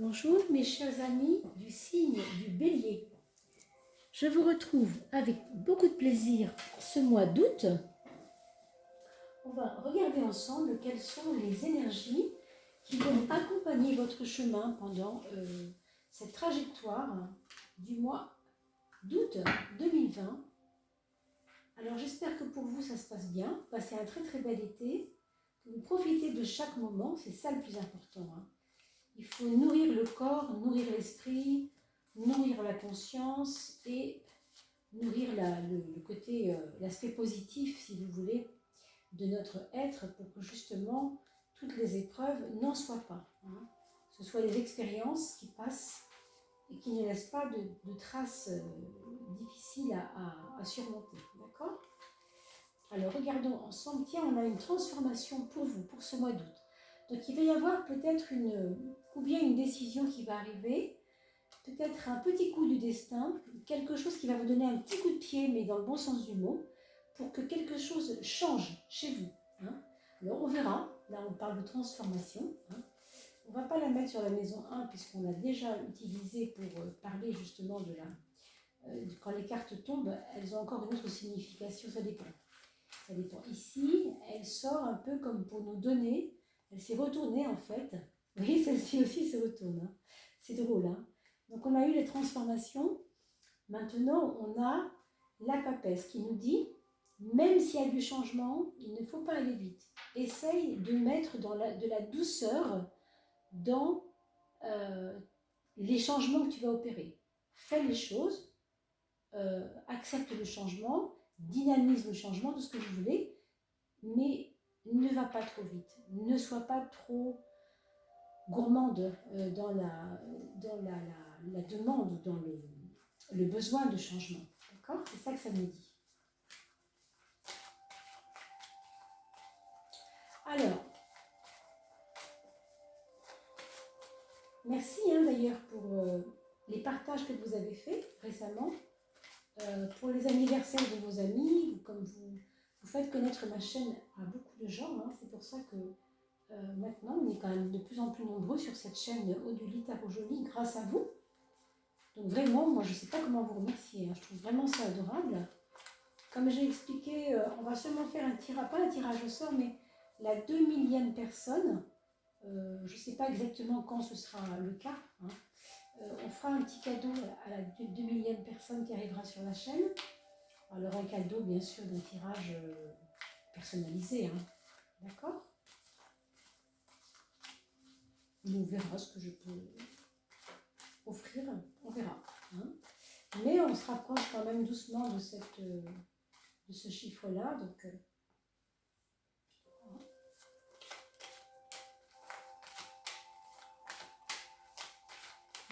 Bonjour mes chers amis du signe du Bélier. Je vous retrouve avec beaucoup de plaisir ce mois d'août. On va regarder ensemble quelles sont les énergies qui vont accompagner votre chemin pendant cette trajectoire du mois d'août 2020. Alors j'espère que pour vous ça se passe bien, passez un très bel été, que vous profitez de chaque moment, c'est ça le plus important. Il faut nourrir le corps, nourrir l'esprit, nourrir la conscience et nourrir le côté, l'aspect positif, si vous voulez, de notre être pour que justement toutes les épreuves n'en soient pas. Ce soient des expériences qui passent et qui ne laissent pas de traces difficiles à surmonter. D'accord ? Alors regardons ensemble. Tiens, on a une transformation pour vous, pour ce mois d'août. Donc il va y avoir peut-être une décision qui va arriver, peut-être un petit coup du destin, quelque chose qui va vous donner un petit coup de pied, mais dans le bon sens du mot, pour que quelque chose change chez vous. Alors on verra, là on parle de transformation. On ne va pas la mettre sur la maison 1 puisqu'on l'a déjà utilisée pour parler justement de quand les cartes tombent, elles ont encore une autre signification, ça dépend. Ça dépend. Ici, elle sort un peu comme pour nous donner. Elle s'est retournée en fait. Vous voyez, celle-ci aussi se retourne. C'est drôle. Donc on a eu les transformations. Maintenant, on a la papesse qui nous dit, même s'il y a du changement, il ne faut pas aller vite. Essaye de mettre de la douceur dans les changements que tu vas opérer. Fais les choses, accepte le changement, dynamise le changement, tout ce que vous voulez, mais ne va pas trop vite, ne sois pas trop gourmande dans la demande, dans le besoin de changement. D'accord ? C'est ça que ça me dit. Alors, merci d'ailleurs pour les partages que vous avez faits récemment, pour les anniversaires de vos amis, comme vous faites connaître ma chaîne à beaucoup de gens, c'est pour ça que maintenant, on est quand même de plus en plus nombreux sur cette chaîne Oduli Tarot Joli grâce à vous. Donc vraiment, moi je ne sais pas comment vous remercier. Je trouve vraiment ça adorable. Comme j'ai expliqué, on va seulement faire pas un tirage au sort, mais la 2000e personne. Je ne sais pas exactement quand ce sera le cas. On fera un petit cadeau à la 2000e personne qui arrivera sur la chaîne. Alors un cadeau bien sûr d'un tirage personnalisé. D'accord ? On verra ce que je peux offrir, on verra. Mais on se rapproche quand même doucement de ce chiffre-là. Donc,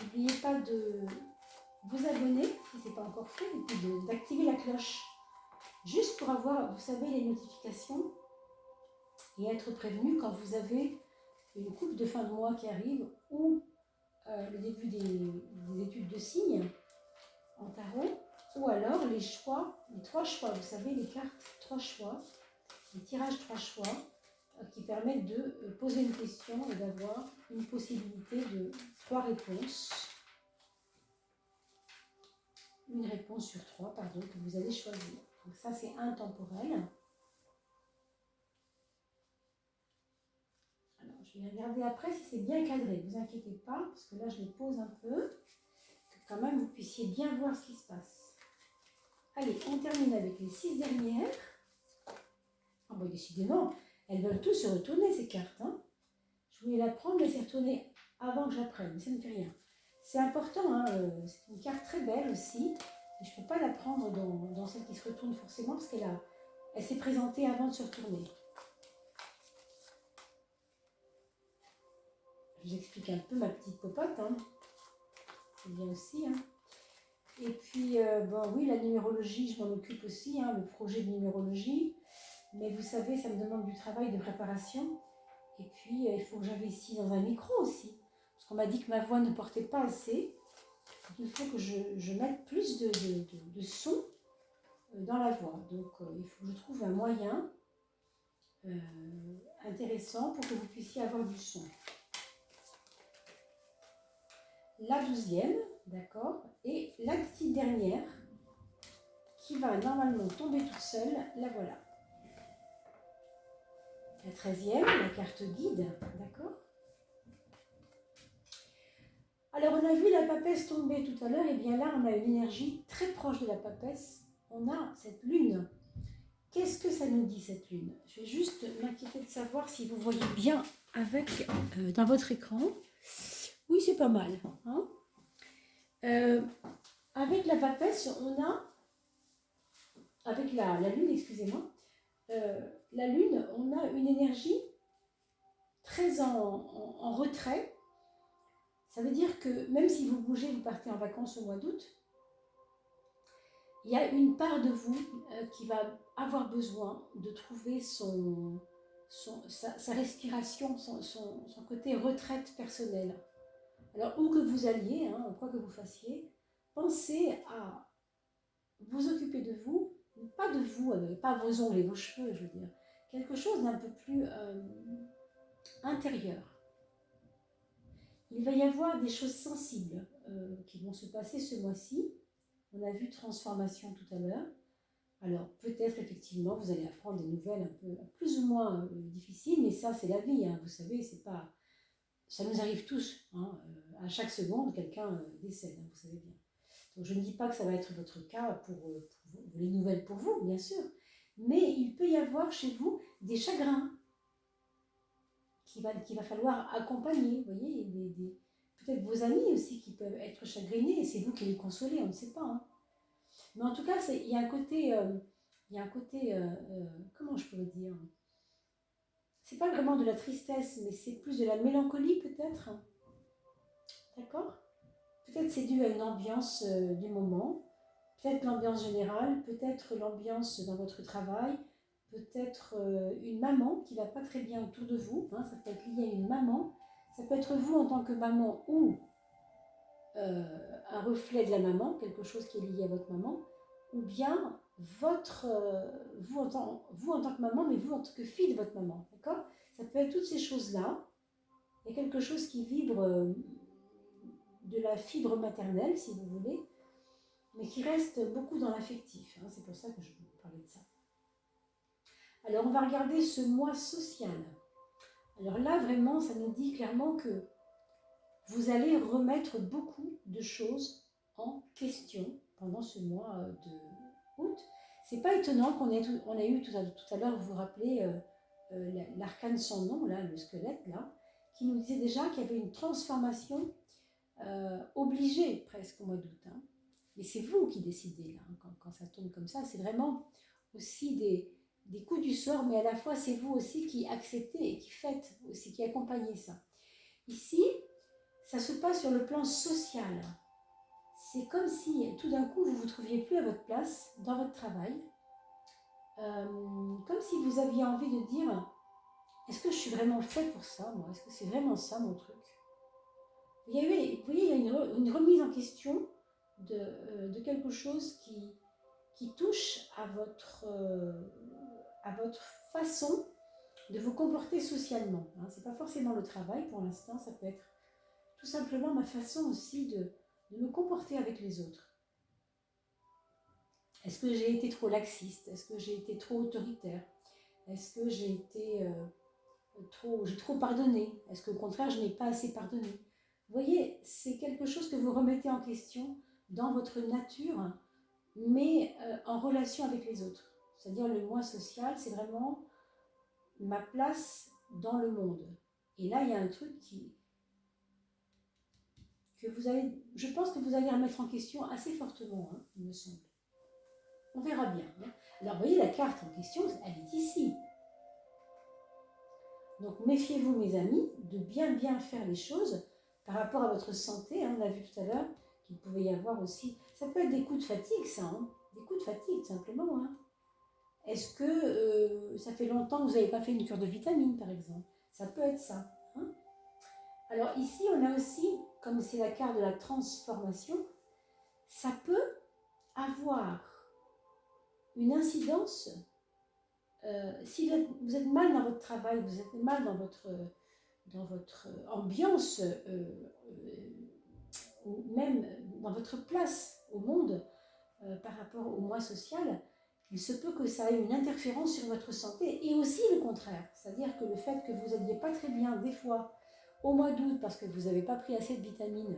n'oubliez pas de vous abonner si ce n'est pas encore fait, et puis d'activer la cloche, juste pour avoir, vous savez, les notifications et être prévenu quand vous avez une coupe de fin de mois qui arrive ou le début des études de signes en tarot, ou alors les 3 choix, vous savez, les cartes 3 choix, les tirages 3 choix qui permettent de poser une question et d'avoir une possibilité de 3 réponses. Une réponse sur 3, pardon, que vous allez choisir. Donc ça, c'est intemporel. Alors, je vais regarder après si c'est bien cadré. Ne vous inquiétez pas, parce que là, je les pose un peu, que quand même, vous puissiez bien voir ce qui se passe. Allez, on termine avec les 6 dernières. Ah bon, décidément, elles veulent tous se retourner, ces cartes. Je voulais la prendre, mais c'est retourné avant que je la prenne, mais ça ne fait rien. C'est important, c'est une carte très belle aussi. Et je ne peux pas la prendre dans celle qui se retourne forcément, parce qu'elle s'est présentée avant de se retourner. Je vous explique un peu ma petite popote. C'est bien aussi. Et puis, oui, la numérologie, je m'en occupe aussi, le projet de numérologie. Mais vous savez, ça me demande du travail de préparation. Et puis, il faut que j'investisse dans un micro aussi. Parce qu'on m'a dit que ma voix ne portait pas assez. Il faut que je mette plus de son dans la voix. Donc, il faut que je trouve un moyen intéressant pour que vous puissiez avoir du son. la 12e, d'accord, et la petite dernière qui va normalement tomber toute seule, la voilà. La 13e, la carte guide, d'accord. Alors on a vu la papesse tomber tout à l'heure, et bien là on a une énergie très proche de la papesse, on a cette lune. Qu'est-ce que ça nous dit cette lune? Je vais juste m'inquiéter de savoir si vous voyez bien avec dans votre écran. Oui, c'est pas mal. Hein, avec la papesse, on a, avec la lune, excusez-moi, la lune, on a une énergie très en retrait. Ça veut dire que même si vous bougez, vous partez en vacances au mois d'août, il y a une part de vous qui va avoir besoin de trouver sa respiration, son côté retraite personnelle. Alors, où que vous alliez, hein, quoi que vous fassiez, pensez à vous occuper de vous, pas de vous, pas vos ongles et vos cheveux, je veux dire, quelque chose d'un peu plus intérieur. Il va y avoir des choses sensibles qui vont se passer ce mois-ci. On a vu transformation tout à l'heure. Alors peut-être effectivement vous allez apprendre des nouvelles un peu plus ou moins difficiles, mais ça c'est la vie, hein, vous savez, c'est pas, ça nous arrive tous, hein, à chaque seconde quelqu'un décède, hein, vous savez bien. Donc je ne dis pas que ça va être votre cas pour les nouvelles pour vous, bien sûr, mais il peut y avoir chez vous des chagrins qu'il va falloir accompagner, vous voyez, peut-être vos amis aussi qui peuvent être chagrinés, et c'est vous qui les consolez, on ne sait pas. Hein. Mais en tout cas, il y a un côté, comment je pourrais dire, c'est pas vraiment de la tristesse, mais c'est plus de la mélancolie peut-être, d'accord? Peut-être c'est dû à une ambiance du moment, peut-être l'ambiance générale, peut-être l'ambiance dans votre travail, peut-être une maman qui va pas très bien autour de vous, hein, ça peut être lié à une maman, ça peut être vous en tant que maman ou un reflet de la maman, quelque chose qui est lié à votre maman, ou bien vous en tant que maman, mais vous en tant que fille de votre maman, d'accord? Ça peut être toutes ces choses-là. Il y a quelque chose qui vibre de la fibre maternelle, si vous voulez, mais qui reste beaucoup dans l'affectif. Hein, c'est pour ça que je vous parlais de ça. Alors, on va regarder ce mois social. Alors là, vraiment, ça nous dit clairement que vous allez remettre beaucoup de choses en question pendant ce mois de août. C'est pas étonnant qu'on ait eu tout à l'heure, vous vous rappelez, l'arcane sans nom, là, le squelette, là, qui nous disait déjà qu'il y avait une transformation obligée presque au mois d'août. Hein. Mais c'est vous qui décidez, là, hein, quand ça tombe comme ça. C'est vraiment aussi des coups du sort, mais à la fois, c'est vous aussi qui acceptez et qui faites aussi, qui accompagnez ça. Ici, ça se passe sur le plan social. C'est comme si tout d'un coup vous ne vous trouviez plus à votre place dans votre travail. Comme si vous aviez envie de dire, est-ce que je suis vraiment faite pour ça, moi? Est-ce que c'est vraiment ça mon truc? Vous voyez, il y a une remise en question de quelque chose qui touche à votre façon de vous comporter socialement. Hein. Ce n'est pas forcément le travail pour l'instant, ça peut être tout simplement ma façon aussi de me comporter avec les autres. Est-ce que j'ai été trop laxiste? Est-ce que j'ai été trop autoritaire? Est-ce que j'ai été trop pardonné? Est-ce qu'au contraire, je n'ai pas assez pardonné? Vous voyez, c'est quelque chose que vous remettez en question dans votre nature, mais en relation avec les autres. C'est-à-dire le moi social, c'est vraiment ma place dans le monde. Et là, il y a un truc que vous allez, je pense que vous allez remettre en question assez fortement, hein, il me semble. On verra bien. Hein. Alors, vous voyez, la carte en question, elle est ici. Donc, méfiez-vous, mes amis, de bien faire les choses par rapport à votre santé. Hein, on a vu tout à l'heure qu'il pouvait y avoir aussi... Ça peut être des coups de fatigue, ça. Hein, des coups de fatigue, simplement. Hein. Est-ce que ça fait longtemps que vous n'avez pas fait une cure de vitamines, par exemple? Ça peut être ça. Hein. Alors, ici, on a aussi, comme c'est la carte de la transformation, ça peut avoir une incidence, si vous êtes mal dans votre travail, vous êtes mal dans votre ambiance ou même dans votre place au monde par rapport au moi social, il se peut que ça ait une interférence sur votre santé, et aussi le contraire. C'est-à-dire que le fait que vous n'alliez pas très bien des fois au mois d'août parce que vous n'avez pas pris assez de vitamines,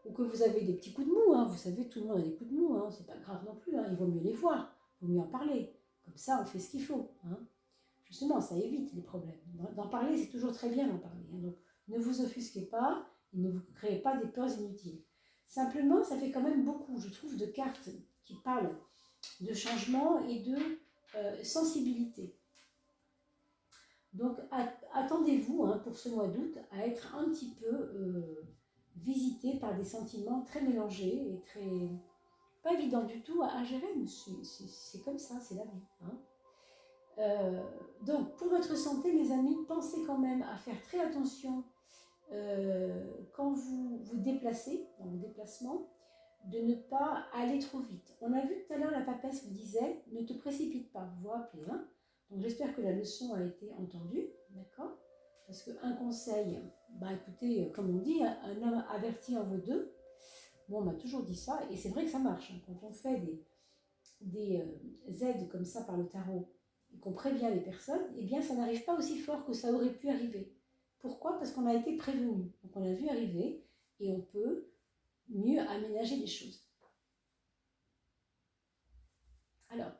ou que vous avez des petits coups de mou, hein. Vous savez, tout le monde a des coups de mou, hein. C'est pas grave non plus, hein. Il vaut mieux les voir, il vaut mieux en parler. Comme ça, on fait ce qu'il faut. Hein. Justement, ça évite les problèmes. D'en parler, c'est toujours très bien d'en parler. Hein. Donc, ne vous offusquez pas, et ne vous créez pas des peurs inutiles. Simplement, ça fait quand même beaucoup, je trouve, de cartes qui parlent de changement et de sensibilité. Donc, attendez-vous hein, pour ce mois d'août à être un petit peu visité par des sentiments très mélangés et très pas évidents du tout à gérer. C'est comme ça, c'est la vie. Hein. Donc, pour votre santé, mes amis, pensez quand même à faire très attention quand vous vous déplacez, dans vos déplacements, de ne pas aller trop vite. On a vu tout à l'heure, la papesse vous disait, ne te précipite pas, vous vous rappelez, hein. Donc j'espère que la leçon a été entendue, d'accord? Parce qu'un conseil, bah écoutez, comme on dit, un homme averti en vaut deux. Bon, on m'a toujours dit ça, et c'est vrai que ça marche. Hein. Quand on fait des aides comme ça par le tarot, et qu'on prévient les personnes, eh bien ça n'arrive pas aussi fort que ça aurait pu arriver. Pourquoi? Parce qu'on a été prévenu. Donc on a vu arriver, et on peut mieux aménager les choses. Alors,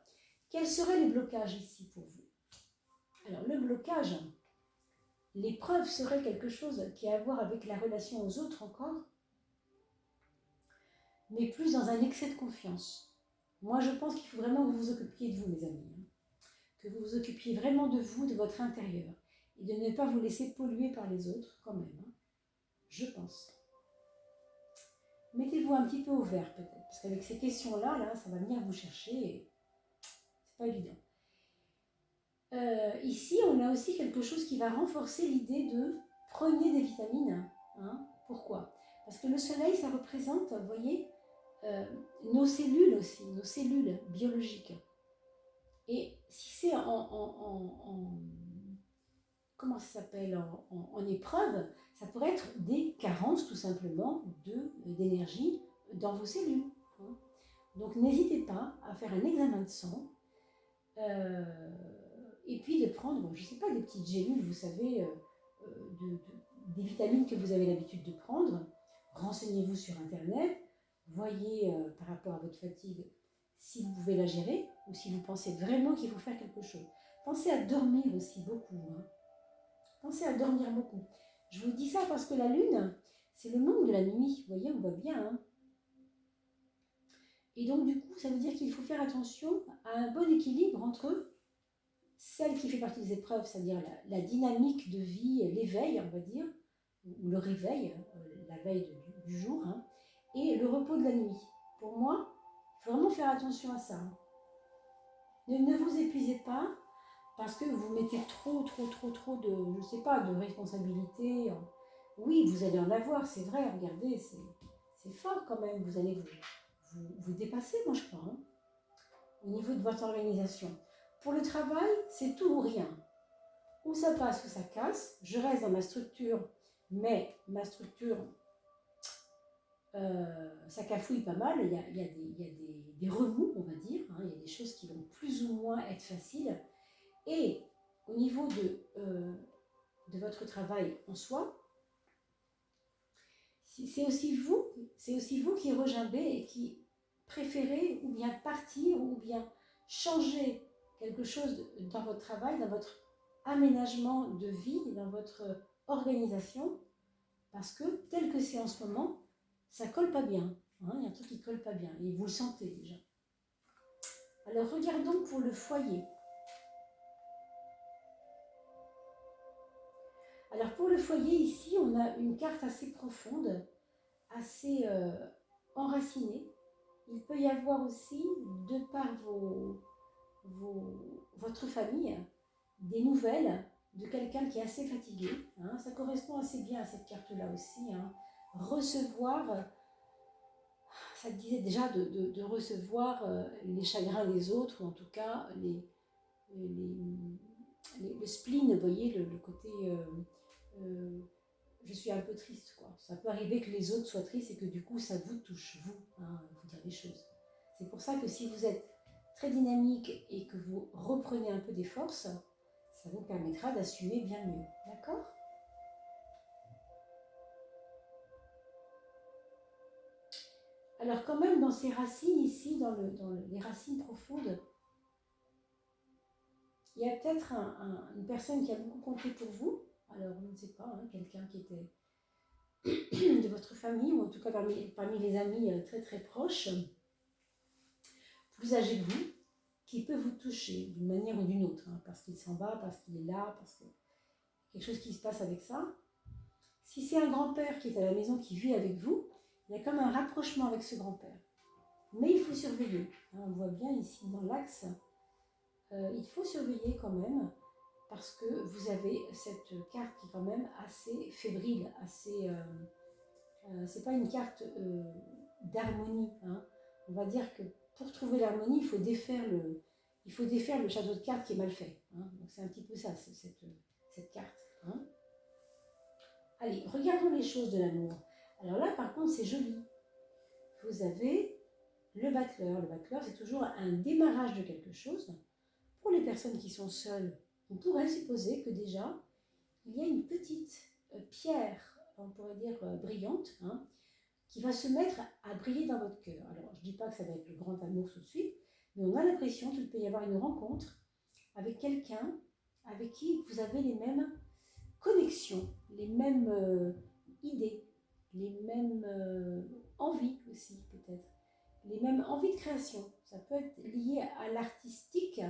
quels seraient les blocages ici pour vous? Alors, le blocage, l'épreuve serait quelque chose qui a à voir avec la relation aux autres encore, mais plus dans un excès de confiance. Moi, je pense qu'il faut vraiment que vous vous occupiez de vous, mes amis. Hein. Que vous vous occupiez vraiment de vous, de votre intérieur, et de ne pas vous laisser polluer par les autres, quand même. Hein. Je pense. Mettez-vous un petit peu au vert, peut-être, parce qu'avec ces questions-là, là, ça va venir vous chercher, et c'est pas évident. Ici, on a aussi quelque chose qui va renforcer l'idée de prenez des vitamines. Hein. Pourquoi? Parce que le soleil, ça représente, vous voyez, nos cellules aussi, nos cellules biologiques. Et si c'est comment ça s'appelle, en épreuve, ça pourrait être des carences tout simplement d'énergie dans vos cellules. Hein. Donc n'hésitez pas à faire un examen de sang. Et puis de prendre, je ne sais pas, des petites gélules, vous savez, des vitamines que vous avez l'habitude de prendre. Renseignez-vous sur Internet, voyez par rapport à votre fatigue si vous pouvez la gérer ou si vous pensez vraiment qu'il faut faire quelque chose. Pensez à dormir aussi beaucoup. Hein. Pensez à dormir beaucoup. Je vous dis ça parce que la lune, c'est le monde de la nuit. Vous voyez, on voit bien. Hein. Et donc du coup, ça veut dire qu'il faut faire attention à un bon équilibre entre celle qui fait partie des épreuves, c'est-à-dire la dynamique de vie, l'éveil, on va dire, ou le réveil, la veille du jour, hein, et le repos de la nuit. Pour moi, il faut vraiment faire attention à ça. Hein. Ne vous épuisez pas parce que vous mettez trop de, je sais pas, de responsabilités. Oui, vous allez en avoir, c'est vrai, regardez, c'est fort quand même, vous allez vous dépasser, moi je crois, hein, au niveau de votre organisation. Pour le travail, c'est tout ou rien. Ou ça passe ou ça casse. Je reste dans ma structure, mais ma structure, ça cafouille pas mal. Il y a des remous, on va dire. Hein. Il y a des choses qui vont plus ou moins être faciles. Et au niveau de votre travail en soi, c'est aussi vous qui regimbez et qui préférez ou bien partir ou bien changer quelque chose dans votre travail, dans votre aménagement de vie, dans votre organisation, parce que tel que c'est en ce moment, ça colle pas bien. Hein, il y a un truc qui colle pas bien et vous le sentez déjà. Alors regardons pour le foyer. Alors pour le foyer ici, on a une carte assez profonde, assez enracinée. Il peut y avoir aussi, de par votre famille, des nouvelles de quelqu'un qui est assez fatigué. Hein. Ça correspond assez bien à cette carte-là aussi. Hein. Recevoir, ça disait déjà de recevoir les chagrins des autres, ou en tout cas le spleen, vous voyez, le côté... je suis un peu triste, quoi. Ça peut arriver que les autres soient tristes et que du coup, ça vous touche, vous, hein, vous dire des choses. C'est pour ça que si vous êtes très dynamique et que vous reprenez un peu des forces, ça vous permettra d'assumer bien mieux. D'accord? Alors quand même, dans ces racines ici, dans les racines profondes, il y a peut-être une personne qui a beaucoup compté pour vous. Alors, je ne sais pas, hein, quelqu'un qui était de votre famille, ou en tout cas parmi les amis très très proches, plus âgés que vous, qui peut vous toucher d'une manière ou d'une autre, hein, parce qu'il s'en va, parce qu'il est là, parce que quelque chose qui se passe avec ça. Si c'est un grand-père qui est à la maison, qui vit avec vous, il y a comme un rapprochement avec ce grand-père. Mais il faut surveiller. Hein, on voit bien ici dans l'axe, il faut surveiller quand même, parce que vous avez cette carte qui est quand même assez fébrile, assez... c'est pas une carte d'harmonie. Hein. On va dire que pour trouver l'harmonie, il faut défaire le château de cartes qui est mal fait. Hein. Donc c'est un petit peu ça, cette carte. Hein. Allez, regardons les choses de l'amour. Alors là, par contre, c'est joli. Vous avez le battleur. Le battleur, c'est toujours un démarrage de quelque chose. Pour les personnes qui sont seules, on pourrait supposer que déjà, il y a une petite pierre, on pourrait dire brillante, hein, qui va se mettre à briller dans votre cœur. Alors, je ne dis pas que ça va être le grand amour tout de suite, mais on a l'impression qu'il peut y avoir une rencontre avec quelqu'un avec qui vous avez les mêmes connexions, les mêmes idées, les mêmes envies aussi peut-être, les mêmes envies de création. Ça peut être lié à l'artistique,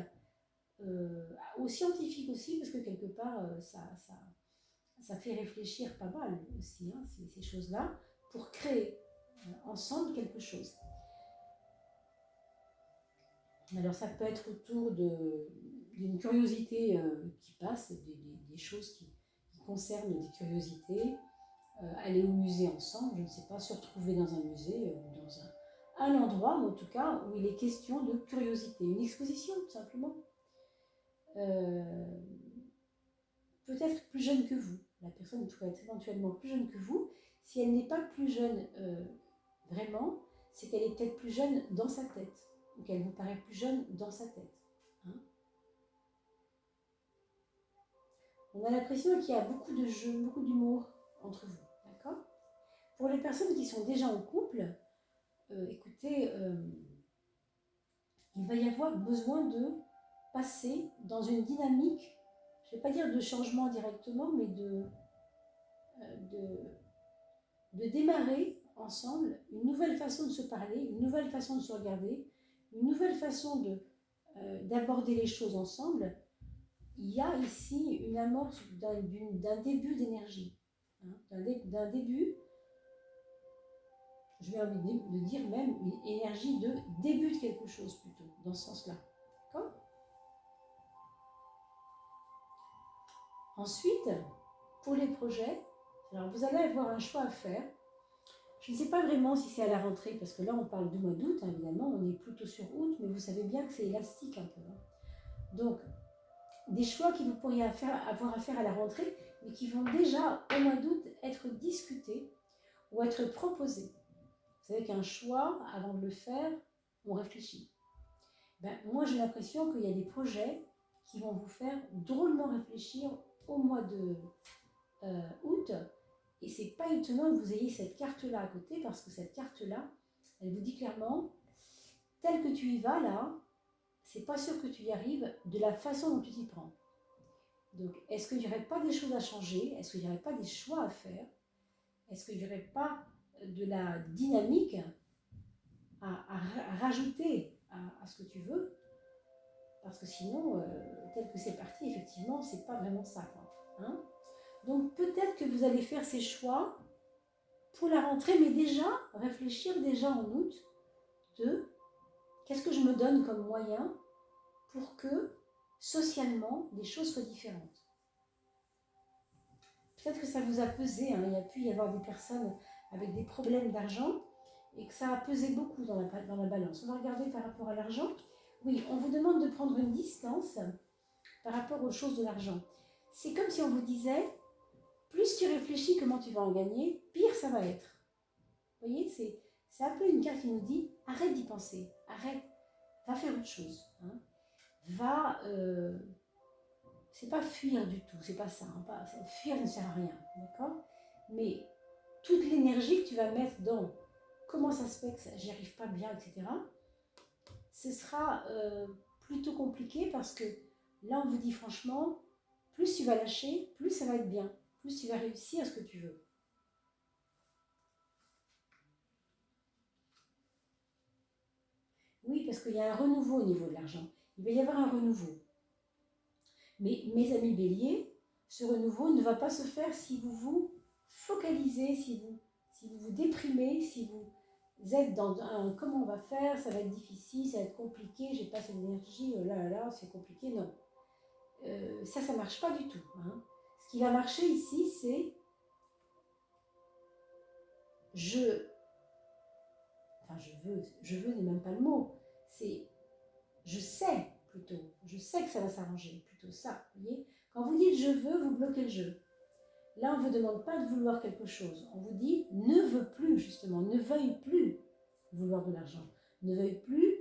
au scientifique aussi, parce que quelque part, ça fait réfléchir pas mal aussi, hein, ces choses-là, pour créer ensemble quelque chose. Alors ça peut être autour d'une curiosité qui passe, des choses qui concernent des curiosités, aller au musée ensemble, je ne sais pas, se retrouver dans un musée ou dans un endroit, en tout cas, où il est question de curiosité, une exposition tout simplement. Peut-être plus jeune que vous, la personne pourrait être éventuellement plus jeune que vous. Si elle n'est pas plus jeune vraiment, c'est qu'elle est peut-être plus jeune dans sa tête, ou qu'elle vous paraît plus jeune dans sa tête. Hein. On a l'impression qu'il y a beaucoup de jeu, beaucoup d'humour entre vous, d'accord? Pour les personnes qui sont déjà en couple, écoutez, il va y avoir besoin de passer dans une dynamique, je ne vais pas dire de changement directement, mais de démarrer ensemble une nouvelle façon de se parler, une nouvelle façon de se regarder, une nouvelle façon d'aborder les choses ensemble. Il y a ici une amorce d'un début d'énergie, hein, d'un début, je vais envie de dire même une énergie de début de quelque chose plutôt, dans ce sens-là. D'accord ? Ensuite, pour les projets, alors vous allez avoir un choix à faire. Je ne sais pas vraiment si c'est à la rentrée, parce que là on parle du mois d'août, hein, évidemment, on est plutôt sur août, mais vous savez bien que c'est élastique un peu. Hein. Donc, des choix que vous pourriez avoir à faire à la rentrée, mais qui vont déjà au mois d'août être discutés ou être proposés. Vous savez qu'un choix, avant de le faire, on réfléchit. Ben, moi j'ai l'impression qu'il y a des projets qui vont vous faire drôlement réfléchir au mois de août. Et c'est pas étonnant que vous ayez cette carte-là à côté, parce que cette carte-là, elle vous dit clairement, tel que tu y vas là, c'est pas sûr que tu y arrives de la façon dont tu t'y prends. Donc, est-ce qu'il n'y aurait pas des choses à changer? Est-ce qu'il n'y aurait pas des choix à faire? Est-ce qu'il n'y aurait pas de la dynamique à rajouter à ce que tu veux? Parce que sinon, tel que c'est parti, effectivement, c'est pas vraiment ça, quoi. Hein? Donc peut-être que vous allez faire ces choix pour la rentrée, mais déjà, réfléchir déjà en août de qu'est-ce que je me donne comme moyen pour que socialement les choses soient différentes. Peut-être que ça vous a pesé, hein, il y a pu y avoir des personnes avec des problèmes d'argent et que ça a pesé beaucoup dans la balance. On va regarder par rapport à l'argent. Oui, on vous demande de prendre une distance par rapport aux choses de l'argent. C'est comme si on vous disait, plus tu réfléchis comment tu vas en gagner, pire ça va être. Vous voyez, c'est un peu une carte qui nous dit, arrête d'y penser, arrête, va faire autre chose. Hein. Va, c'est pas fuir du tout, c'est pas ça. Hein, fuir ne sert à rien, d'accord? Mais toute l'énergie que tu vas mettre dans comment ça se fait que j'y arrive pas bien, etc., ce sera plutôt compliqué parce que là, on vous dit franchement, plus tu vas lâcher, plus ça va être bien, plus tu vas réussir à ce que tu veux. Oui, parce qu'il y a un renouveau au niveau de l'argent. Il va y avoir un renouveau. Mais mes amis béliers, ce renouveau ne va pas se faire si vous vous focalisez, si vous vous déprimez, si vous êtes dans un comment on va faire, ça va être difficile, ça va être compliqué, j'ai pas cette énergie, là, c'est compliqué, non. Ça ne marche pas du tout. Hein. Ce qui va marcher ici, c'est je veux n'est même pas le mot, c'est je sais plutôt, je sais que ça va s'arranger, plutôt ça, vous voyez. Quand vous dites je veux, vous bloquez le jeu. Là, on ne vous demande pas de vouloir quelque chose, on vous dit ne veux plus justement, ne veuille plus vouloir de l'argent, ne veuille plus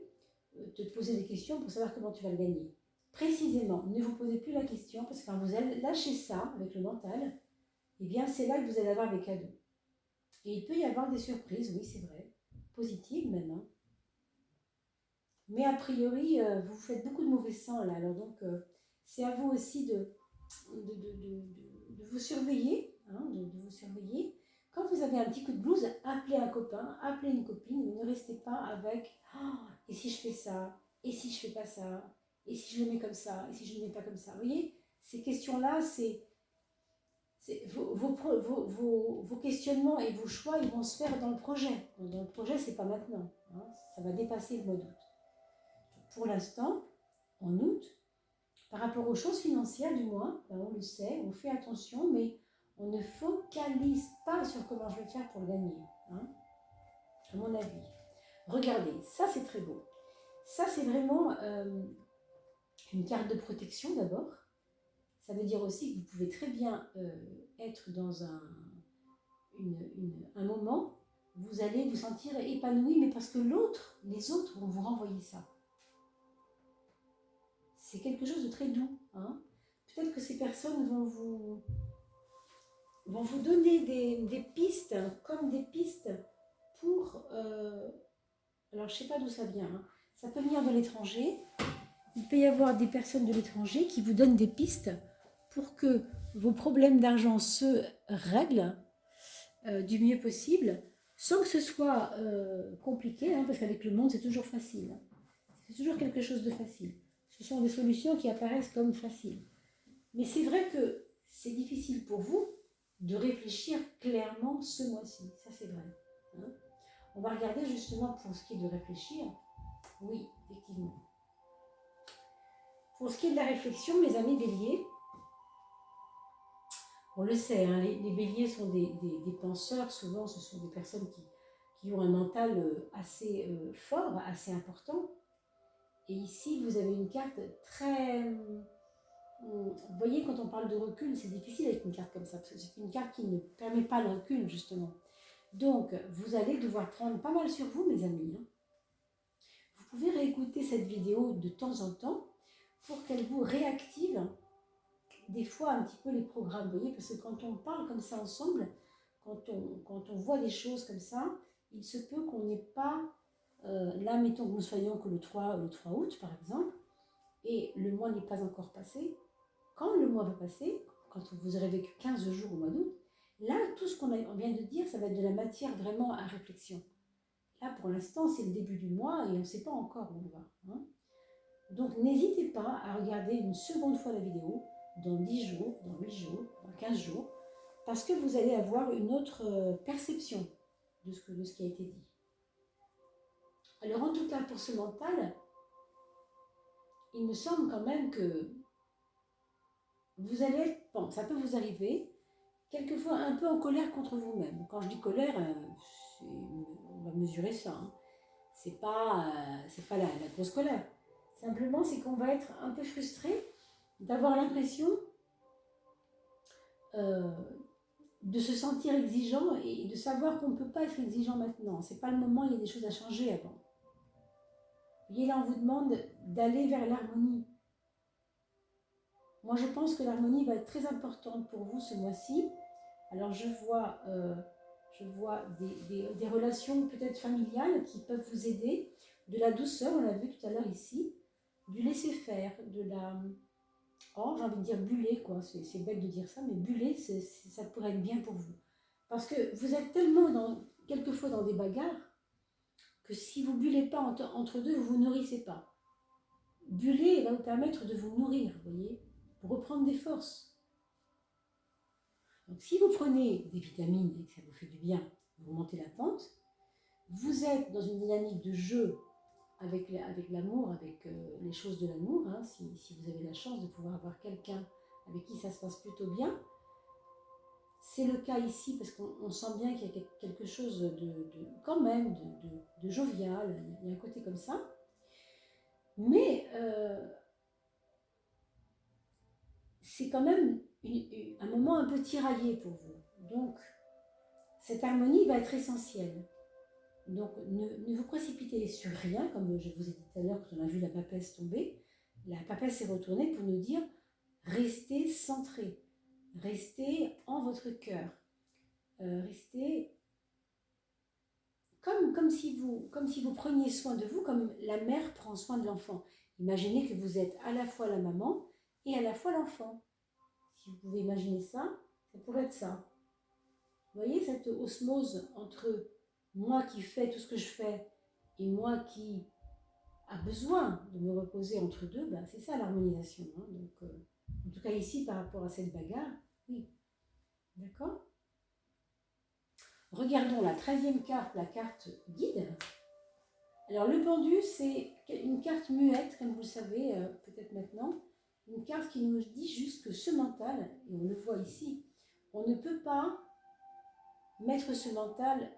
te poser des questions pour savoir comment tu vas le gagner. Précisément, ne vous posez plus la question parce que quand vous allez lâcher ça avec le mental, eh bien c'est là que vous allez avoir des cadeaux. Et il peut y avoir des surprises, oui c'est vrai, positives même. Hein. Mais a priori, vous faites beaucoup de mauvais sang là, alors donc c'est à vous aussi de vous surveiller, hein, de vous surveiller. Quand vous avez un petit coup de blues, appelez un copain, appelez une copine, ne restez pas avec oh, et si je fais ça, et si je fais pas ça, et si je le mets comme ça, et si je ne le mets pas comme ça. Vous voyez, ces questions-là, c'est vos questionnements et vos choix, ils vont se faire dans le projet. Donc, dans le projet, c'est pas maintenant. Hein, ça va dépasser le mois d'août. Pour l'instant, en août, par rapport aux choses financières du mois, ben on le sait, on fait attention, mais on ne focalise pas sur comment je vais faire pour le gagner, hein, à mon avis. Regardez, ça c'est très beau. Ça c'est vraiment une carte de protection d'abord. Ça veut dire aussi que vous pouvez très bien être dans un moment, vous allez vous sentir épanoui, mais parce que les autres vont vous renvoyer ça. C'est quelque chose de très doux. Hein. Peut-être que ces personnes vont vous donner des pistes, comme des pistes pour... alors, je ne sais pas d'où ça vient. Hein. Ça peut venir de l'étranger. Il peut y avoir des personnes de l'étranger qui vous donnent des pistes pour que vos problèmes d'argent se règlent du mieux possible, sans que ce soit compliqué, hein, parce qu'avec le monde, c'est toujours facile. Hein. C'est toujours quelque chose de facile. Ce sont des solutions qui apparaissent comme faciles. Mais c'est vrai que c'est difficile pour vous de réfléchir clairement ce mois-ci. Ça, c'est vrai. Hein. On va regarder justement pour ce qui est de réfléchir. Oui, effectivement. Pour ce qui est de la réflexion, mes amis béliers, on le sait, hein, les béliers sont des penseurs. Souvent, ce sont des personnes qui ont un mental assez fort, assez important. Et ici, vous avez une carte très... Vous voyez, quand on parle de recul, c'est difficile avec une carte comme ça, parce que c'est une carte qui ne permet pas le recul, justement. Donc, vous allez devoir prendre pas mal sur vous, mes amis. Hein. Vous pouvez réécouter cette vidéo de temps en temps pour qu'elle vous réactive des fois un petit peu les programmes, vous voyez, parce que quand on parle comme ça ensemble, quand on voit des choses comme ça, il se peut qu'on n'ait pas... là, mettons que nous soyons que le 3 août, par exemple, et le mois n'est pas encore passé. Quand le mois va passer, quand vous aurez vécu 15 jours au mois d'août, là, tout ce qu'on vient de dire, ça va être de la matière vraiment à réflexion. Là, pour l'instant, c'est le début du mois et on ne sait pas encore où on va. Hein. Donc, n'hésitez pas à regarder une seconde fois la vidéo dans 10 jours, dans 8 jours, dans 15 jours, parce que vous allez avoir une autre perception de ce qui a été dit. Alors, en tout cas, pour ce mental, il me semble quand même que vous allez être, bon, ça peut vous arriver, quelquefois un peu en colère contre vous-même. Quand je dis colère, on va mesurer ça. Hein. C'est pas la grosse colère. Simplement, c'est qu'on va être un peu frustré d'avoir l'impression de se sentir exigeant et de savoir qu'on ne peut pas être exigeant maintenant. Ce n'est pas le moment, il y a des choses à changer avant. Vous voyez, là, on vous demande d'aller vers l'harmonie. Moi, je pense que l'harmonie va être très importante pour vous ce mois-ci. Alors, je vois des relations peut-être familiales qui peuvent vous aider, de la douceur, on l'a vu tout à l'heure ici, du laisser-faire, de la... Oh, j'ai envie de dire buller, quoi. C'est bête de dire ça, mais buller, ça pourrait être bien pour vous. Parce que vous êtes tellement, quelquefois, dans des bagarres, que si vous ne bullez pas entre deux, vous ne vous nourrissez pas. Buller va vous permettre de vous nourrir, vous voyez, pour reprendre des forces. Donc si vous prenez des vitamines et que ça vous fait du bien, vous remontez la pente, vous êtes dans une dynamique de jeu avec l'amour, avec les choses de l'amour, hein, si vous avez la chance de pouvoir avoir quelqu'un avec qui ça se passe plutôt bien. C'est le cas ici parce qu'on sent bien qu'il y a quelque chose quand même de jovial, il y a un côté comme ça. Mais c'est quand même un moment un peu tiraillé pour vous. Donc, cette harmonie va être essentielle. Donc, ne vous précipitez sur rien, comme je vous ai dit tout à l'heure quand on a vu la papesse tomber. La papesse est retournée pour nous dire restez centré, restez en votre cœur, restez comme si vous preniez soin de vous, comme la mère prend soin de l'enfant. Imaginez que vous êtes à la fois la maman et à la fois l'enfant. Si vous pouvez imaginer ça, ça pourrait être ça. Vous voyez cette osmose entre moi qui fais tout ce que je fais et moi qui a besoin de me reposer entre deux, ben c'est ça l'harmonisation. Hein. Donc, en tout cas ici, par rapport à cette bagarre, oui. D'accord ? Regardons la 13e carte, la carte guide. Alors le pendu, c'est une carte muette, comme vous le savez peut-être maintenant. Une carte qui nous dit juste que ce mental, et on le voit ici, on ne peut pas mettre ce mental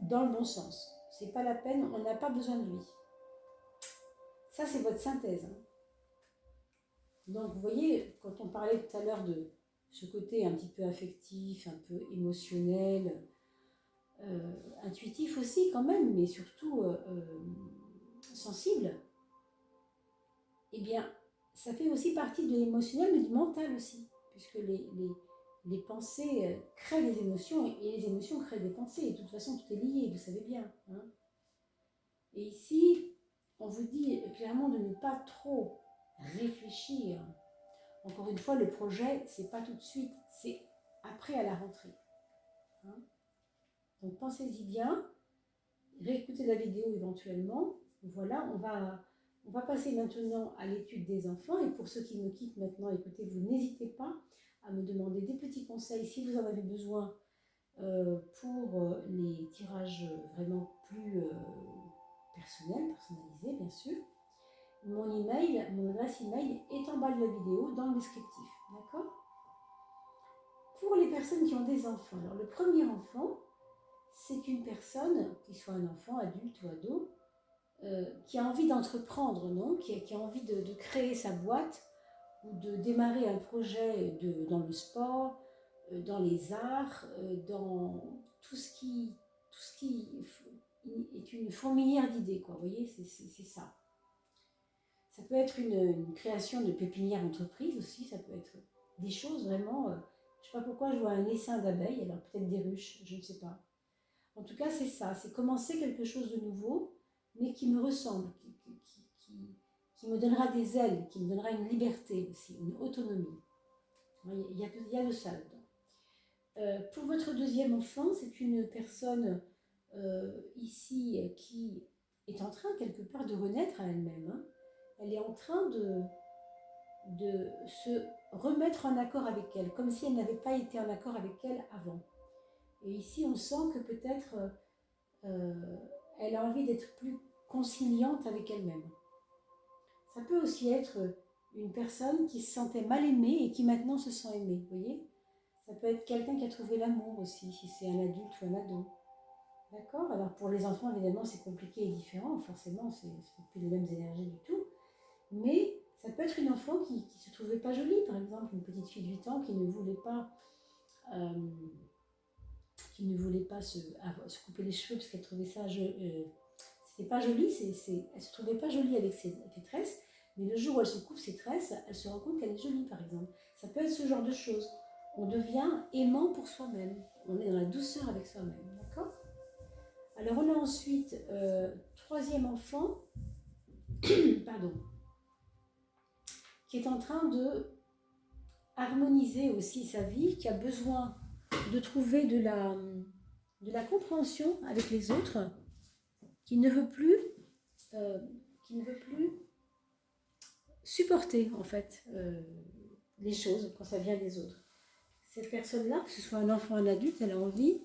dans le bon sens. C'est pas la peine, on n'a pas besoin de lui. Ça, c'est votre synthèse. Hein. Donc, vous voyez, quand on parlait tout à l'heure de ce côté un petit peu affectif, un peu émotionnel, intuitif aussi quand même, mais surtout sensible, eh bien, ça fait aussi partie de l'émotionnel, mais du mental aussi, puisque les pensées créent des émotions et les émotions créent des pensées. Et de toute façon, tout est lié, vous savez bien. Hein. Et ici, on vous dit clairement de ne pas trop réfléchir. Encore une fois, le projet, c'est pas tout de suite, c'est après à la rentrée. Hein. Donc pensez-y bien, réécoutez la vidéo éventuellement. Voilà, on va passer maintenant à l'étude des enfants. Et pour ceux qui me quittent maintenant, écoutez, vous n'hésitez pas à me demander des petits conseils si vous en avez besoin pour les tirages vraiment plus personnalisés, bien sûr. Mon adresse email est en bas de la vidéo dans le descriptif. D'accord ? Pour les personnes qui ont des enfants, alors le premier enfant, c'est une personne, qu'il soit un enfant, adulte ou ado, qui a envie d'entreprendre, non ? Qui a envie de créer sa boîte ou de démarrer un projet dans le sport, dans les arts, dans tout ce qui est une fourmilière d'idées, quoi. Vous voyez, c'est ça. Ça peut être une création de pépinière d'entreprise aussi, ça peut être des choses vraiment... je ne sais pas pourquoi je vois un essaim d'abeilles, alors peut-être des ruches, je ne sais pas. En tout cas, c'est ça, c'est commencer quelque chose de nouveau, mais qui me ressemble, qui me donnera des ailes, qui me donnera une liberté aussi, une autonomie. Il y a de ça dedans. Pour votre deuxième enfant, c'est une personne ici qui est en train quelque part de renaître à elle-même. Hein. Elle est en train de se remettre en accord avec elle, comme si elle n'avait pas été en accord avec elle avant. Et ici, on sent que peut-être elle a envie d'être plus conciliante avec elle-même. Ça peut aussi être une personne qui se sentait mal aimée et qui maintenant se sent aimée, vous voyez ? Ça peut être quelqu'un qui a trouvé l'amour aussi, si c'est un adulte ou un ado. D'accord ? Alors pour les enfants, évidemment, c'est compliqué et différent, forcément, c'est plus les mêmes énergies du tout. Mais ça peut être une enfant qui ne se trouvait pas jolie, par exemple, une petite fille de 8 ans qui ne voulait pas qui ne voulait pas se couper les cheveux parce qu'elle trouvait ça, c'était pas joli, elle se trouvait pas jolie avec ses tresses, mais le jour où elle se coupe ses tresses, elle se rend compte qu'elle est jolie par exemple. Ça peut être ce genre de choses. On devient aimant pour soi-même, on est dans la douceur avec soi-même, d'accord? Alors on a ensuite troisième enfant, pardon, qui est en train de harmoniser aussi sa vie, qui a besoin de trouver de la compréhension avec les autres, qui ne veut plus supporter en fait les choses quand ça vient des autres. Cette personne-là, que ce soit un enfant ou un adulte, elle a envie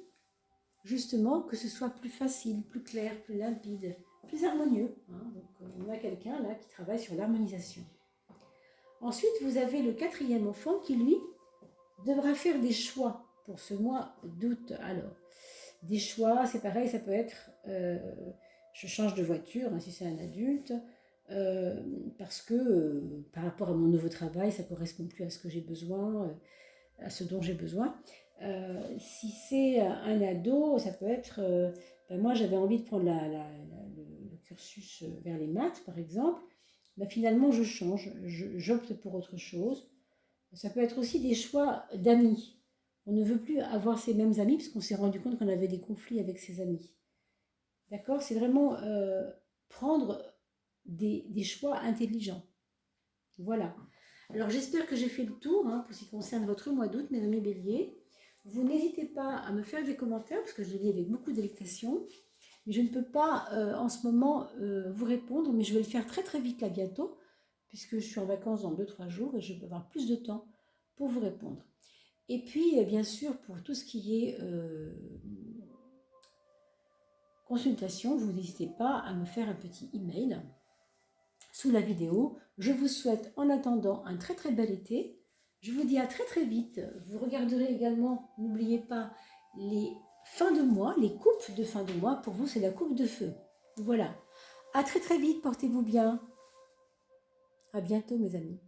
justement que ce soit plus facile, plus clair, plus limpide, plus harmonieux. Hein. Donc on a quelqu'un là qui travaille sur l'harmonisation. Ensuite, vous avez le quatrième enfant qui, lui, devra faire des choix pour ce mois d'août. Alors, des choix, c'est pareil, ça peut être je change de voiture, hein, si c'est un adulte, parce que par rapport à mon nouveau travail, ça ne correspond plus à ce que j'ai besoin, à ce dont j'ai besoin. Si c'est un ado, ça peut être, moi j'avais envie de prendre le cursus vers les maths, par exemple. Finalement, je change, j'opte pour autre chose. Ça peut être aussi des choix d'amis. On ne veut plus avoir ces mêmes amis parce qu'on s'est rendu compte qu'on avait des conflits avec ses amis. D'accord? C'est vraiment prendre des choix intelligents. Voilà. Alors j'espère que j'ai fait le tour pour ce qui concerne votre mois d'août, mes amis béliers. Vous n'hésitez pas à me faire des commentaires parce que je les lis avec beaucoup de délectation. Mais je ne peux pas en ce moment vous répondre, mais je vais le faire très très vite là bientôt, puisque je suis en vacances dans 2-3 jours et je peux avoir plus de temps pour vous répondre. Et puis bien sûr, pour tout ce qui est consultation, vous n'hésitez pas à me faire un petit email sous la vidéo. Je vous souhaite en attendant un très très bel été. Je vous dis à très très vite. Vous regarderez également, n'oubliez pas, les fins de mois, les coupes de fin de mois. Pour vous, c'est la coupe de feu. Voilà. À très très vite, portez-vous bien. À bientôt mes amis.